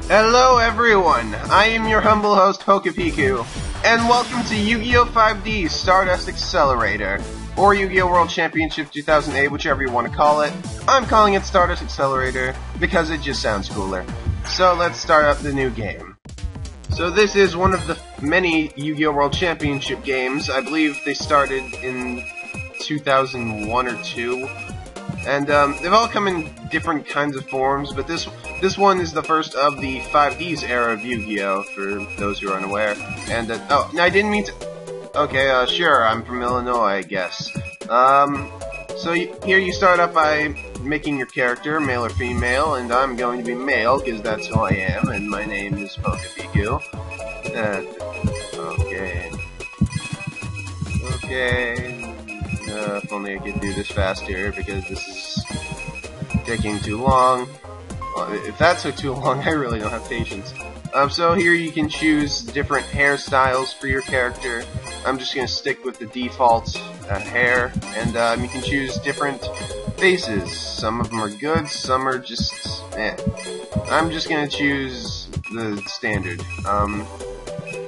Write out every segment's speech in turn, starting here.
Hello everyone, I am your humble host pokepikoo, and welcome to Yugioh 5DS Stardust Accelerator, or Yu-Gi-Oh! World Championship 2008, whichever you want to call it. I'm calling it Stardust Accelerator because it just sounds cooler. So let's start up the new game. So this is one of the many Yu-Gi-Oh! World Championship games. I believe they started in 2001 or 2. And they've all come in different kinds of forms, but this one is the first of the 5Ds era of Yu-Gi-Oh! For those who are unaware. And oh, no, I didn't mean to. Okay, sure, I'm from Illinois, I guess. So here you start up by making your character male or female, and I'm going to be male because that's who I am, and my name is pokepikoo. Okay. If only I could do this faster, because this is taking too long. Well, if that took too long, I really don't have patience. So here you can choose different hairstyles for your character. I'm just going to stick with the default hair, and you can choose different faces. Some of them are good, some are just eh. I'm just going to choose the standard.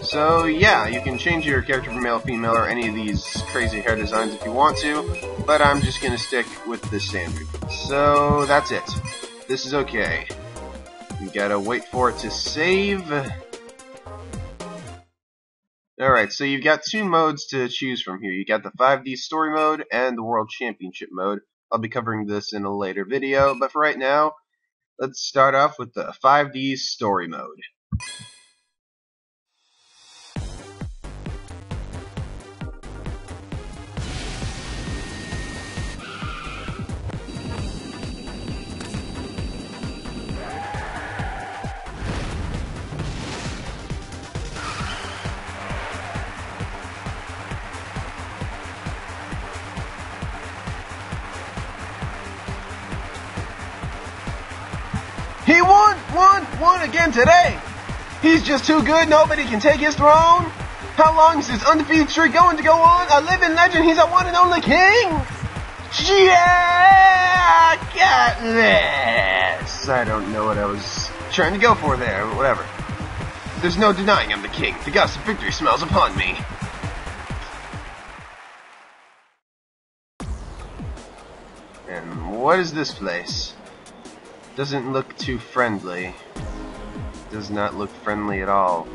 So yeah, you can change your character from male, female, or any of these crazy hair designs if you want to, but I'm just gonna stick with the standard. So that's it. This is okay. You gotta wait for it to save. Alright, so you've got two modes to choose from here. You got the 5D story mode and the World Championship mode. I'll be covering this in a later video, but for right now, let's start off with the 5D story mode. He won again today! He's just too good, nobody can take his throne! How long is this undefeated streak going to go on? A living legend, he's a one and only king! Yeah! Got this! I don't know what I was trying to go for there, but whatever. There's no denying I'm the king. The gust of victory smells upon me. And what is this place? Doesn't look too friendly. Does not look friendly at all.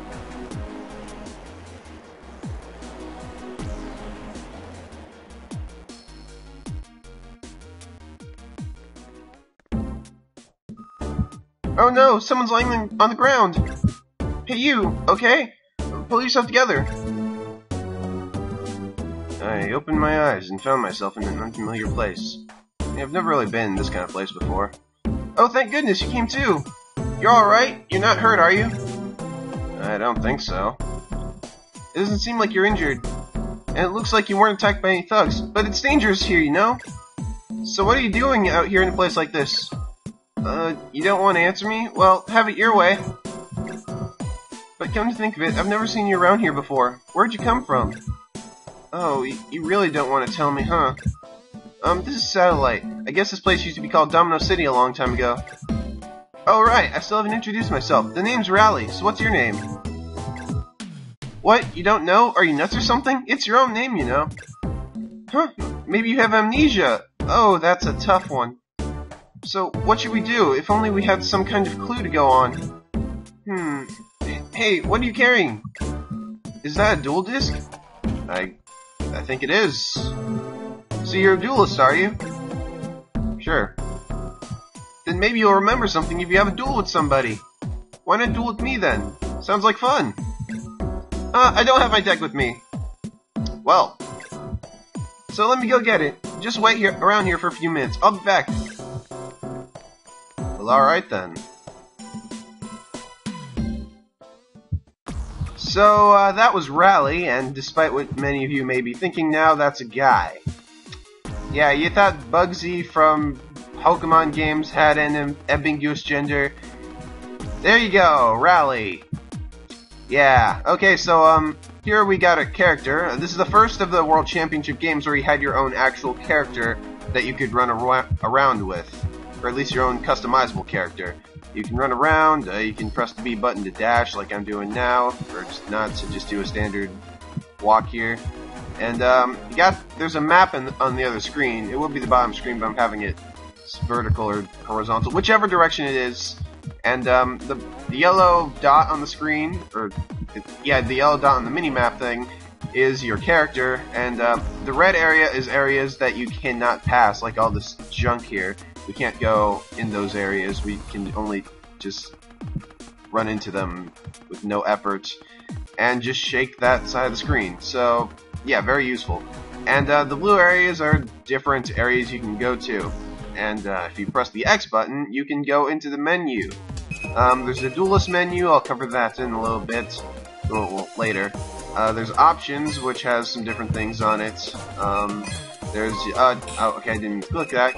Oh no, someone's lying on the ground. Hey you, okay? Pull yourself together. I opened my eyes and found myself in an unfamiliar place. I've never really been in this kind of place before. Oh, thank goodness, you came too! You're alright? You're not hurt, are you? I don't think so. It doesn't seem like you're injured. And it looks like you weren't attacked by any thugs. But it's dangerous here, you know? So what are you doing out here in a place like this? You don't want to answer me? Well, have it your way. But come to think of it, I've never seen you around here before. Where'd you come from? Oh, you really don't want to tell me, huh? This is Satellite. I guess this place used to be called Domino City a long time ago. Oh, right, I still haven't introduced myself. The name's Rally, so what's your name? What? You don't know? Are you nuts or something? It's your own name, you know. Huh, maybe you have amnesia. Oh, that's a tough one. So, what should we do? If only we had some kind of clue to go on. Hey, what are you carrying? Is that a duel disc? I think it is. So you're a duelist, are you? Sure. Then maybe you'll remember something if you have a duel with somebody. Why not duel with me then? Sounds like fun. I don't have my deck with me. Well. So let me go get it. Just wait around here for a few minutes. I'll be back. Well, alright then. So, that was Rally, and despite what many of you may be thinking now, that's a guy. Yeah, you thought Bugsy from Pokemon games had an ambiguous gender. There you go, Rally. Yeah, okay, so, here we got a character. This is the first of the World Championship games where you had your own actual character that you could run around with. or at least your own customizable character. You can run around, you can press the B button to dash like I'm doing now, or just not to just do a standard walk here. And there's a map on the other screen. It would be the bottom screen, but I'm having it vertical or horizontal, whichever direction it is. And the yellow dot on the screen, the yellow dot on the mini-map thing, is your character, and the red area is areas that you cannot pass, like all this junk here. We can't go in those areas. We can only just run into them with no effort and just shake that side of the screen. So yeah, very useful. And the blue areas are different areas you can go to. And if you press the X button, you can go into the menu. There's a duelist menu. I'll cover that in a little bit, later. There's options, which has some different things on it. There's okay, I didn't click that.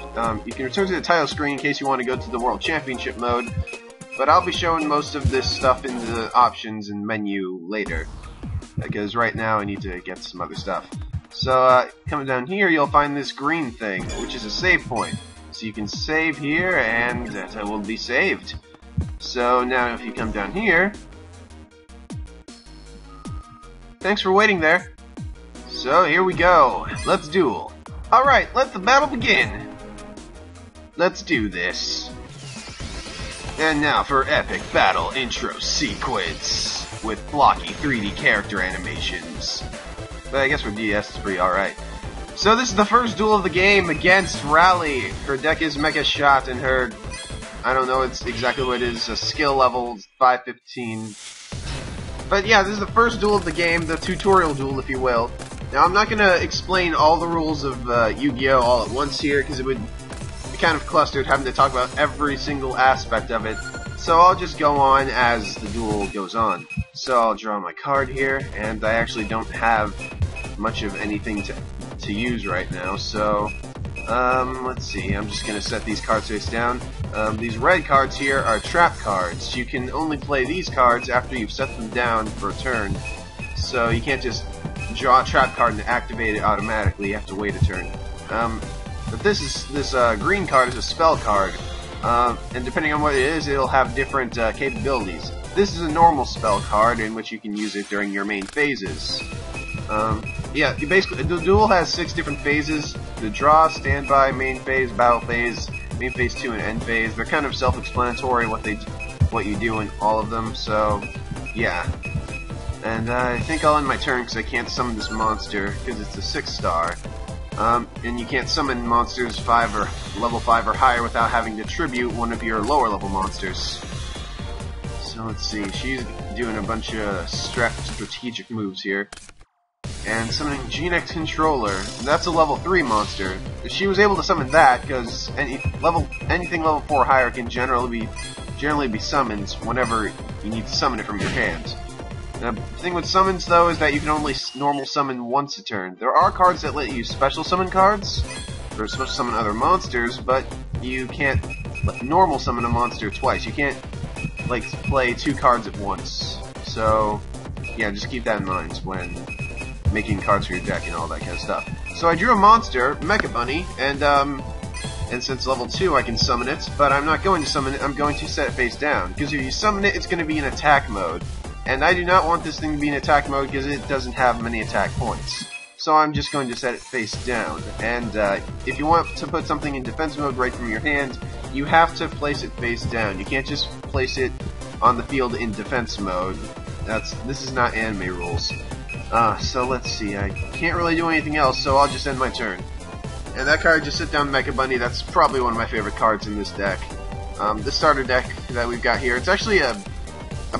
You can return to the title screen in case you want to go to the World Championship mode. But I'll be showing most of this stuff in the options and menu later, because right now I need to get some other stuff. So coming down here, you'll find this green thing, which is a save point. So you can save here, and that will be saved. So now if you come down here, thanks for waiting there. So here we go. Let's duel. Alright, let the battle begin. Let's do this. And now for epic battle intro sequence with blocky 3D character animations. But I guess for DS it's pretty alright. So this is the first duel of the game against Rally. Her deck is Mecha Shot, and her, I don't know it's exactly what it is, a skill level 515. But yeah, this is the first duel of the game, the tutorial duel if you will. Now I'm not going to explain all the rules of Yu-Gi-Oh! All at once here, because it would be kind of clustered having to talk about every single aspect of it. So I'll just go on as the duel goes on. So I'll draw my card here, and I actually don't have much of anything to use right now, so let's see, I'm just going to set these cards face down. These red cards here are trap cards. You can only play these cards after you've set them down for a turn, so you can't just draw a trap card and activate it automatically. You have to wait a turn. But this green card is a spell card, and depending on what it is, it'll have different capabilities. This is a normal spell card in which you can use it during your main phases. Yeah, basically, the duel has 6 different phases: the draw, standby, main phase, battle phase, main phase 2, and end phase. They're kind of self-explanatory what you do in all of them. So, yeah. And I think I'll end my turn because I can't summon this monster because it's a 6-star. And you can't summon monsters level 5 or higher without having to tribute one of your lower level monsters. So let's see, she's doing a bunch of strategic moves here. And summoning GeneX Controller. That's a level 3 monster. She was able to summon that because anything level 4 or higher can generally be summoned whenever you need to summon it from your hand. Now, the thing with summons though is that you can only normal summon once a turn. There are cards that let you special summon cards, or special summon other monsters, but you can't normal summon a monster twice. You can't like play 2 cards at once. So yeah, just keep that in mind when making cards for your deck and all that kind of stuff. So I drew a monster, Mecha Bunny, and since level 2 I can summon it, but I'm not going to summon it, I'm going to set it face down, because if you summon it, it's going to be in attack mode, and I do not want this thing to be in attack mode because it doesn't have many attack points. So I'm just going to set it face down, and if you want to put something in defense mode right from your hand, you have to place it face down. You can't just place it on the field in defense mode. This is not anime rules. So let's see, I can't really do anything else, so I'll just end my turn. And that card, just sit down Mecha Bunny, that's probably one of my favorite cards in this deck. The starter deck that we've got here, it's actually a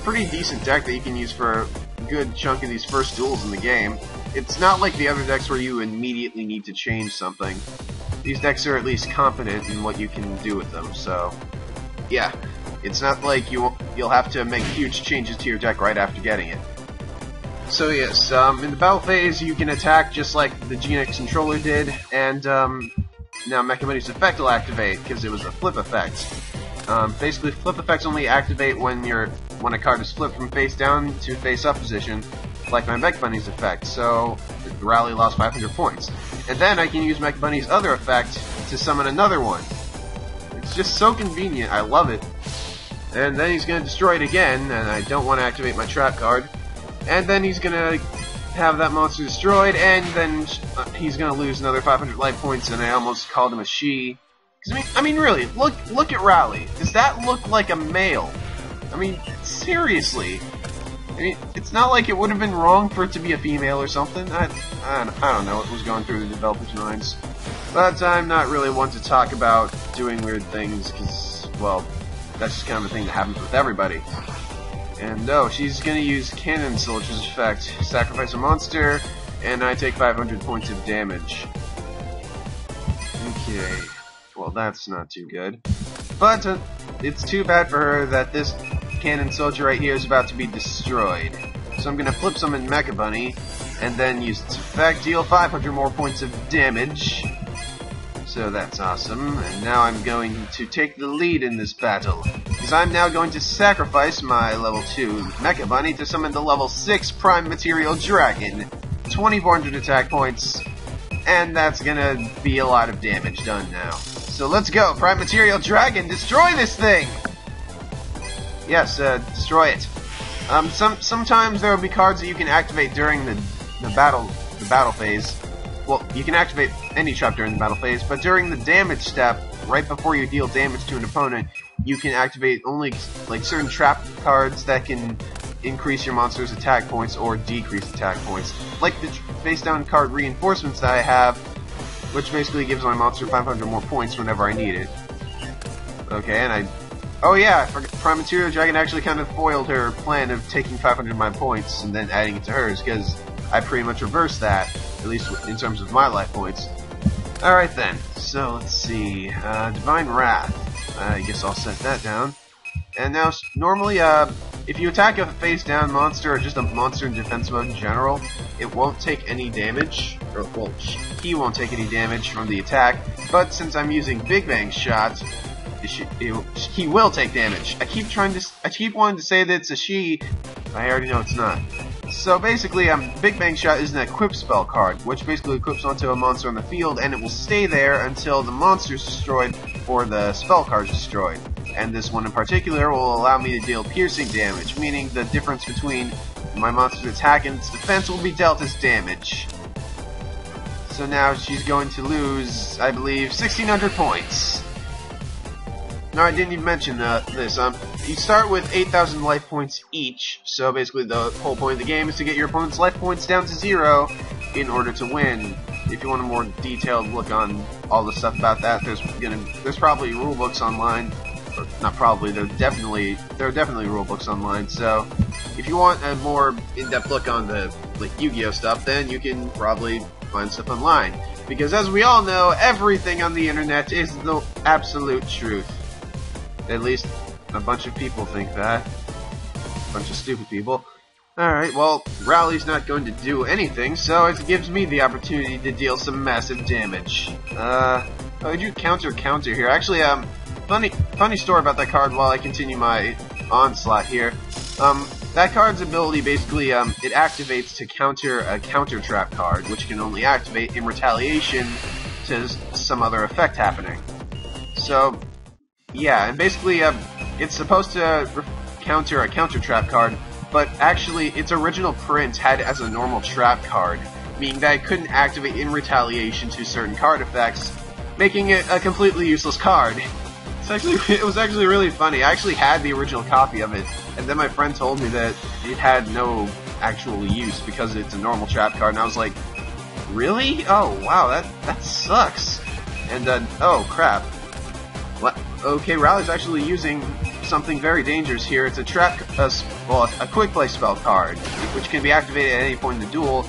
pretty decent deck that you can use for a good chunk of these first duels in the game. It's not like the other decks where you immediately need to change something. These decks are at least competent in what you can do with them, so yeah. It's not like you'll have to make huge changes to your deck right after getting it. So yes, in the battle phase you can attack just like the GeneX Controller did, and now Mecha Bunny's effect will activate because it was a flip effect. Basically, flip effects only activate when a card is flipped from face down to face up position, like my Mecha Bunny's effect. So the Rally lost 500 points, and then I can use Mecha Bunny's other effect to summon another one. It's just so convenient. I love it. And then he's going to destroy it again, and I don't want to activate my trap card. And then he's going to have that monster destroyed, and then he's going to lose another 500 life points, and I almost called him a she. I mean, really, look at Rally. Does that look like a male? I mean, seriously. I mean, it's not like it would have been wrong for it to be a female or something. I don't know what was going through the developers' minds. But I'm not really one to talk about doing weird things, because, well, that's just kind of a thing that happens with everybody. And no, she's going to use Cannon Soldier's effect. Sacrifice a monster, and I take 500 points of damage. Okay, well that's not too good. But it's too bad for her that this Cannon Soldier right here is about to be destroyed. So I'm going to flip summon Mecha Bunny, and then use its effect, deal 500 more points of damage. So that's awesome, and now I'm going to take the lead in this battle, because I'm now going to sacrifice my level 2 Mecha Bunny to summon the level 6 Prime Material Dragon. 2400 attack points, and that's gonna be a lot of damage done now. So let's go, Prime Material Dragon, destroy this thing! Yes, destroy it. Sometimes there will be cards that you can activate during the battle phase. Well, you can activate any trap during the battle phase, but during the damage step, right before you deal damage to an opponent, you can activate only like certain trap cards that can increase your monster's attack points or decrease attack points. Like the face down card Reinforcements that I have, which basically gives my monster 500 more points whenever I need it. Okay, and oh yeah, Prime Material Dragon actually kind of foiled her plan of taking 500 of my points and then adding it to hers, because I pretty much reversed that, at least in terms of my life points. Alright then, so let's see, Divine Wrath. I guess I'll set that down. And now, normally, if you attack a face-down monster, or just a monster in defense mode in general, it won't take any damage, or, well, he won't take any damage from the attack, but since I'm using Big Bang Shot, he will take damage. I keep wanting to say that it's a she, but I already know it's not. So basically, Big Bang Shot is an equip spell card, which basically equips onto a monster on the field, and it will stay there until the monster is destroyed or the spell card is destroyed. And this one in particular will allow me to deal piercing damage, meaning the difference between my monster's attack and its defense will be dealt as damage. So now she's going to lose, I believe, 1600 points. No, I didn't even mention this. You start with 8,000 life points each, so basically the whole point of the game is to get your opponent's life points down to 0 in order to win. If you want a more detailed look on all the stuff about that, there's probably rulebooks online. Or not probably, there are definitely rulebooks online. So if you want a more in-depth look on the Yu-Gi-Oh stuff, then you can probably find stuff online. Because as we all know, everything on the internet is the absolute truth. At least a bunch of people think that. A bunch of stupid people. Alright, well, Rowley's not going to do anything, so it gives me the opportunity to deal some massive damage. I do counter here. Actually, funny story about that card while I continue my onslaught here. That card's ability basically, it activates to counter a counter trap card, which can only activate in retaliation to some other effect happening. So, yeah, and basically, it's supposed to counter a counter trap card, but actually, its original print had it as a normal trap card, meaning that it couldn't activate in retaliation to certain card effects, making it a completely useless card. It was actually really funny. I actually had the original copy of it, and then my friend told me that it had no actual use because it's a normal trap card, and I was like, really? Oh, wow, that sucks. And, oh, crap. What? Okay, Rowley's actually using something very dangerous here. It's a a quick play spell card, which can be activated at any point in the duel.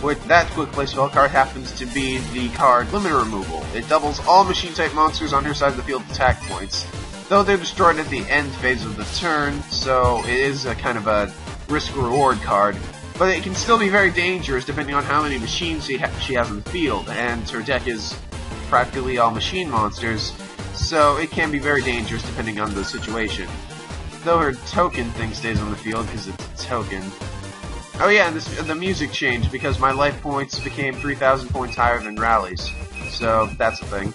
With that quick play spell card happens to be the card Limiter Removal. It doubles all machine type monsters on her side of the field attack points, though they're destroyed at the end phase of the turn, so it is a kind of a risk-reward card. But it can still be very dangerous depending on how many machines she has in the field, and her deck is practically all machine monsters, so it can be very dangerous depending on the situation. Though her token thing stays on the field because it's a token. Oh yeah, and the music changed because my life points became 3,000 points higher than Rowley's. So that's the thing.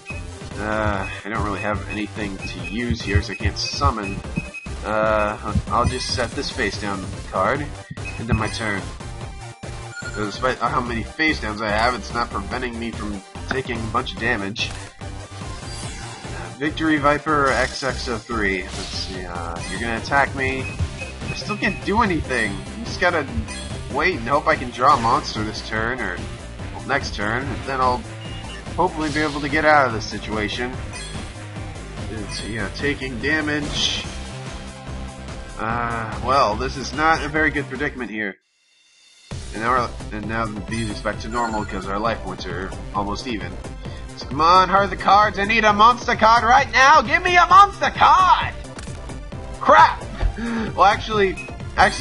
I don't really have anything to use here, so I can't summon. I'll just set this face down card, and then my turn. So despite how many face downs I have, it's not preventing me from taking a bunch of damage. Victory Viper XX03. Let's see, you're gonna attack me. I still can't do anything. You just gotta wait and hope I can draw a monster this turn, or well, next turn, and then I'll hopefully be able to get out of this situation. It's, yeah, taking damage. Well, this is not a very good predicament here. And now these is back to normal because our life points are almost even. So come on, heart of the cards, I need a monster card right now! Give me a monster card! Crap! Well, actually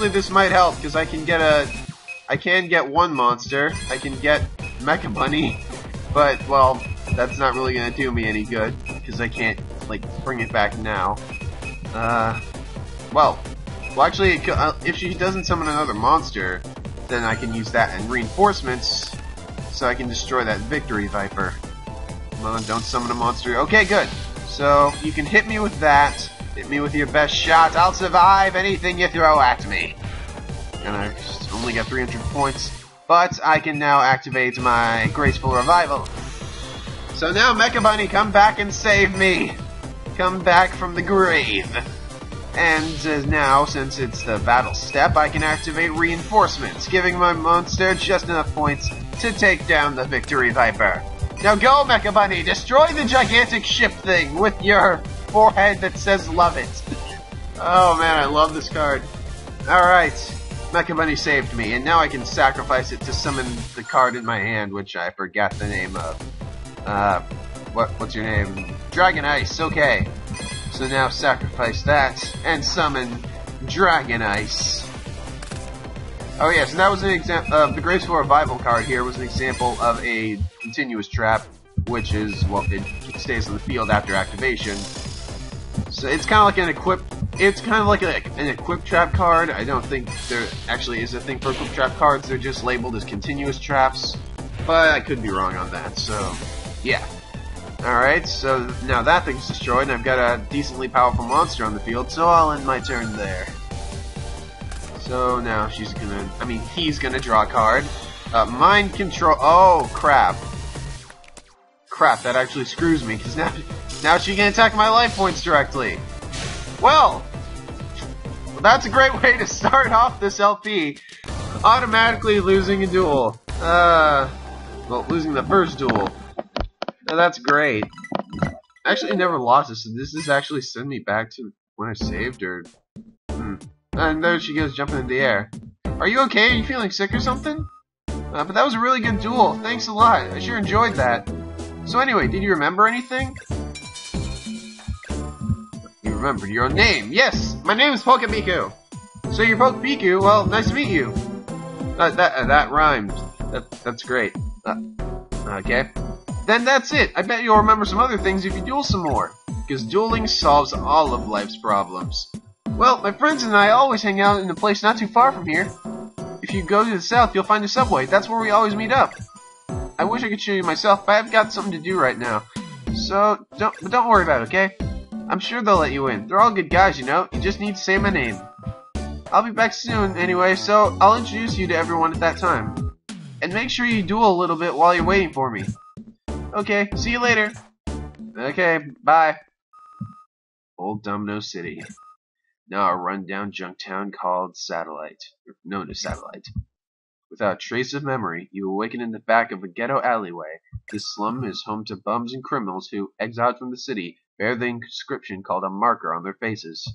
this might help, because I can get one monster. I can get Mecha Bunny, but, well, that's not really gonna do me any good, because I can't, like, bring it back now. Well, actually, if she doesn't summon another monster, then I can use that and reinforcements, so I can destroy that Victory Viper. Come on, don't summon a monster. Okay, good. So, you can hit me with that. Hit me with your best shot. I'll survive anything you throw at me. And I only got 300 points. But I can now activate my Graceful Revival. So now, Mecha Bunny, come back and save me. Come back from the grave. And now, since it's the battle step, I can activate reinforcements, giving my monster just enough points to take down the Victory Viper. Now go, Mecha Bunny! Destroy the gigantic ship thing with your forehead that says love it. Oh man, I love this card. Alright, Mecha Bunny saved me, and now I can sacrifice it to summon the card in my hand, which I forgot the name of. What's your name? Dragon Ice, okay. So now sacrifice that, and summon Dragon Ice. Oh yes, and that was an example, the Graceful Revival card here was an example of a continuous trap, which is, well, it stays on the field after activation. So it's kind of like an equip trap card. I don't think there actually is a thing for equip trap cards, they're just labeled as continuous traps, but I could be wrong on that, so yeah. Alright, so now that thing's destroyed, and I've got a decently powerful monster on the field, so I'll end my turn there. So now he's gonna draw a card. Mind Control. Oh, crap. Crap, that actually screws me, because now she can attack my life points directly. Well, that's a great way to start off this LP. Automatically losing a duel. Well, losing the first duel. Now that's great. Actually, I never lost this, so this is actually send me back to when I saved her. And there she goes, jumping in the air. Are you okay? Are you feeling sick or something? But that was a really good duel. Thanks a lot. I sure enjoyed that. So anyway, did you remember anything? You remembered your own name. Yes, my name is pokepikoo. So you're pokepikoo? Well, nice to meet you. That rhymed. That's great. Okay. Then that's it. I bet you'll remember some other things if you duel some more. Because dueling solves all of life's problems. Well, my friends and I always hang out in a place not too far from here. If you go to the south, you'll find a subway. That's where we always meet up. I wish I could show you myself, but I've got something to do right now. So, don't worry about it, okay? I'm sure they'll let you in. They're all good guys, you know. You just need to say my name. I'll be back soon anyway, so I'll introduce you to everyone at that time. And make sure you duel a little bit while you're waiting for me. Okay, see you later. Okay, bye. Old Domino City. Now a rundown junk town called Satellite, or known as Satellite. Without a trace of memory, you awaken in the back of a ghetto alleyway. This slum is home to bums and criminals who, exiled from the city, bear the inscription called a marker on their faces.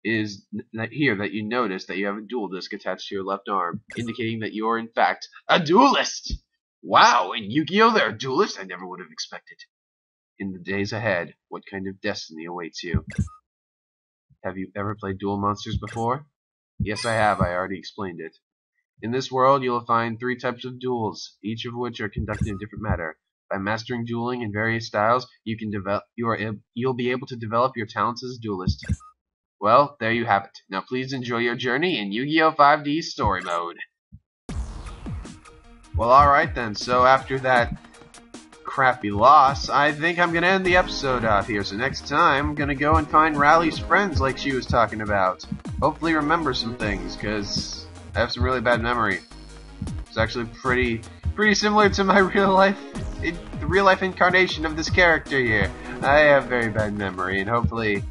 It is here that you notice that you have a duel disc attached to your left arm, indicating that you are in fact a duelist! Wow, in Yu-Gi-Oh! There are duelists I never would have expected. In the days ahead, what kind of destiny awaits you? Have you ever played Duel Monsters before? Yes, I have. I already explained it. In this world, you will find 3 types of duels, each of which are conducted in a different manner. By mastering dueling in various styles, you'll be able to develop your talents as a duelist. Well, there you have it. Now please enjoy your journey in Yu-Gi-Oh! 5DS Story Mode. Well, alright then. So after that crappy loss, I think I'm gonna end the episode off here. So next time, I'm gonna go and find Rally's friends like she was talking about. Hopefully remember some things, because I have some really bad memory. It's actually pretty similar to my real life incarnation of this character here. I have very bad memory, and hopefully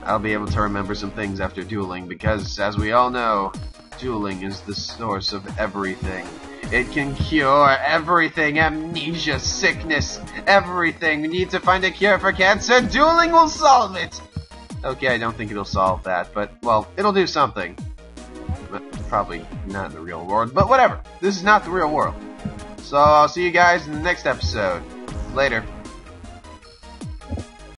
I'll be able to remember some things after dueling, because as we all know, dueling is the source of everything. It can cure everything, amnesia, sickness, everything. We need to find a cure for cancer. Dueling will solve it! Okay, I don't think it'll solve that, but, well, it'll do something. But probably not in the real world, but whatever. This is not the real world. So I'll see you guys in the next episode. Later.